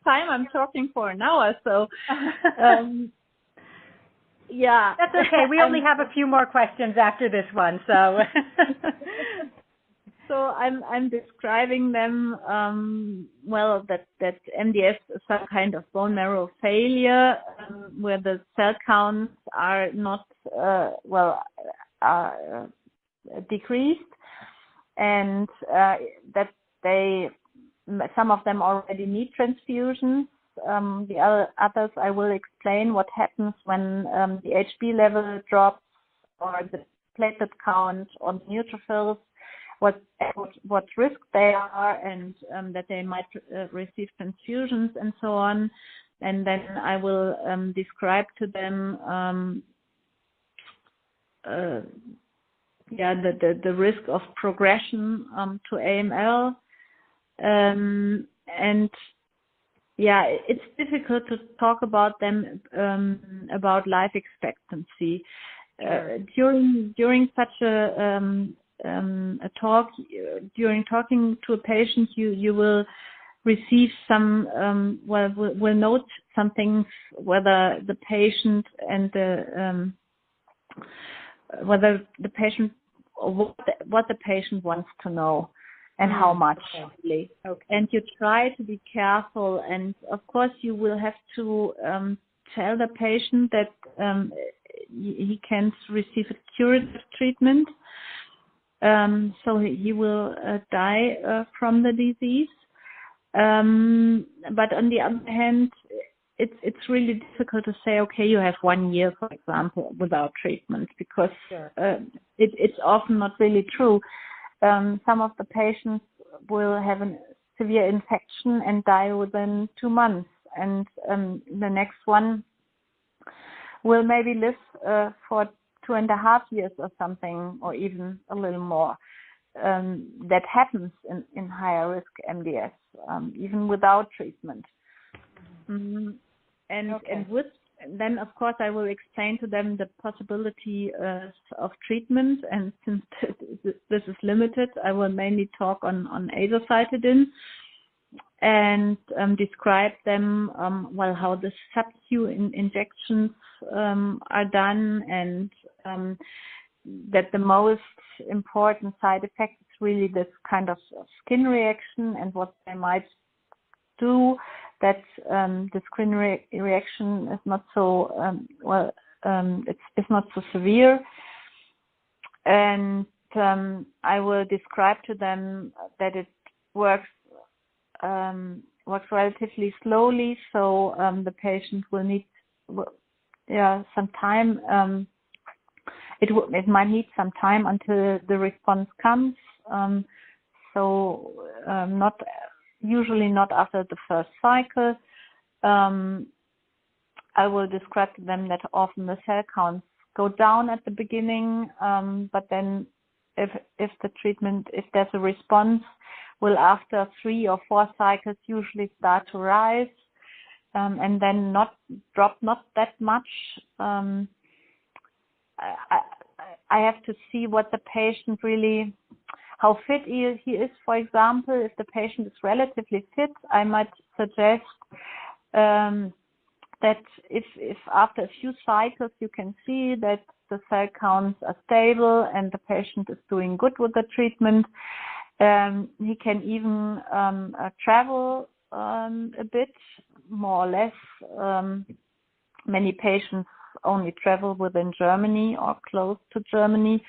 time I'm talking for an hour, so yeah. That's okay. We only have a few more questions after this one, so. So I'm describing them, that MDS is some kind of bone marrow failure, where the cell counts are not, decreased, and that some of them already need transfusions. The others, I will explain what happens when the HB level drops, or the platelet count on neutrophils, what risk they are, and that they might receive transfusions and so on. And then I will describe to them the risk of progression to AML. And yeah, it's difficult to talk about them about life expectancy. During such a talk, during talking to a patient, you will receive some will note some things, whether the patient and whether the patient, or what the patient wants to know, and how much. Okay. And you try to be careful, and of course you will have to tell the patient that he can't receive a curative treatment, so he will die from the disease. But on the other hand, it's really difficult to say, okay, you have 1 year, for example, without treatment, because it's often not really true. Some of the patients will have a severe infection and die within 2 months, and the next one will maybe live for 2.5 years or something, or even a little more. That happens in higher risk MDS, even without treatment. Mm-hmm. And then, of course, I will explain to them the possibility of treatment. And since this is limited, I will mainly talk on azacitidine, and describe them, how the sub-Q injections are done, and that the most important side effect is really this kind of skin reaction, and what they might do, that the skin reaction is not so it's not so severe. And I will describe to them that it works relatively slowly, so the patient will need some time. It might need some time until the response comes. Usually not after the first cycle. I will describe to them that often the cell counts go down at the beginning, but then if there's a response, will after 3 or 4 cycles usually start to rise, and then not that much. I have to see what the patient really, how fit he is. For example, if the patient is relatively fit, I might suggest that if after a few cycles you can see that the cell counts are stable and the patient is doing good with the treatment, he can even travel a bit, more or less. Many patients only travel within Germany or close to Germany,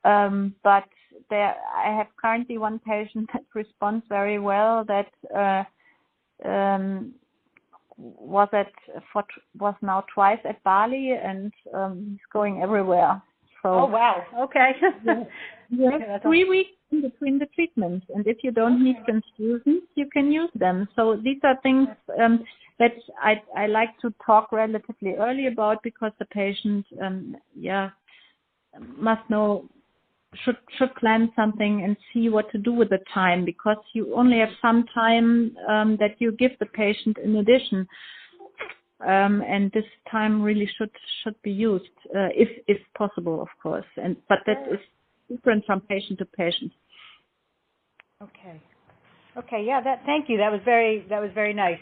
but I have currently one patient that responds very well, that was now twice at Bali, and he's going everywhere. So, oh wow! Okay. You have 3 weeks in between the treatments, and if you don't need transfusions, you can use them. So these are things that I like to talk relatively early about, because the patient must know, should plan something and see what to do with the time, because you only have some time that you give the patient in addition, and this time really should be used if possible, of course. But that is different from patient to patient. Okay. Yeah. Thank you. That was very nice.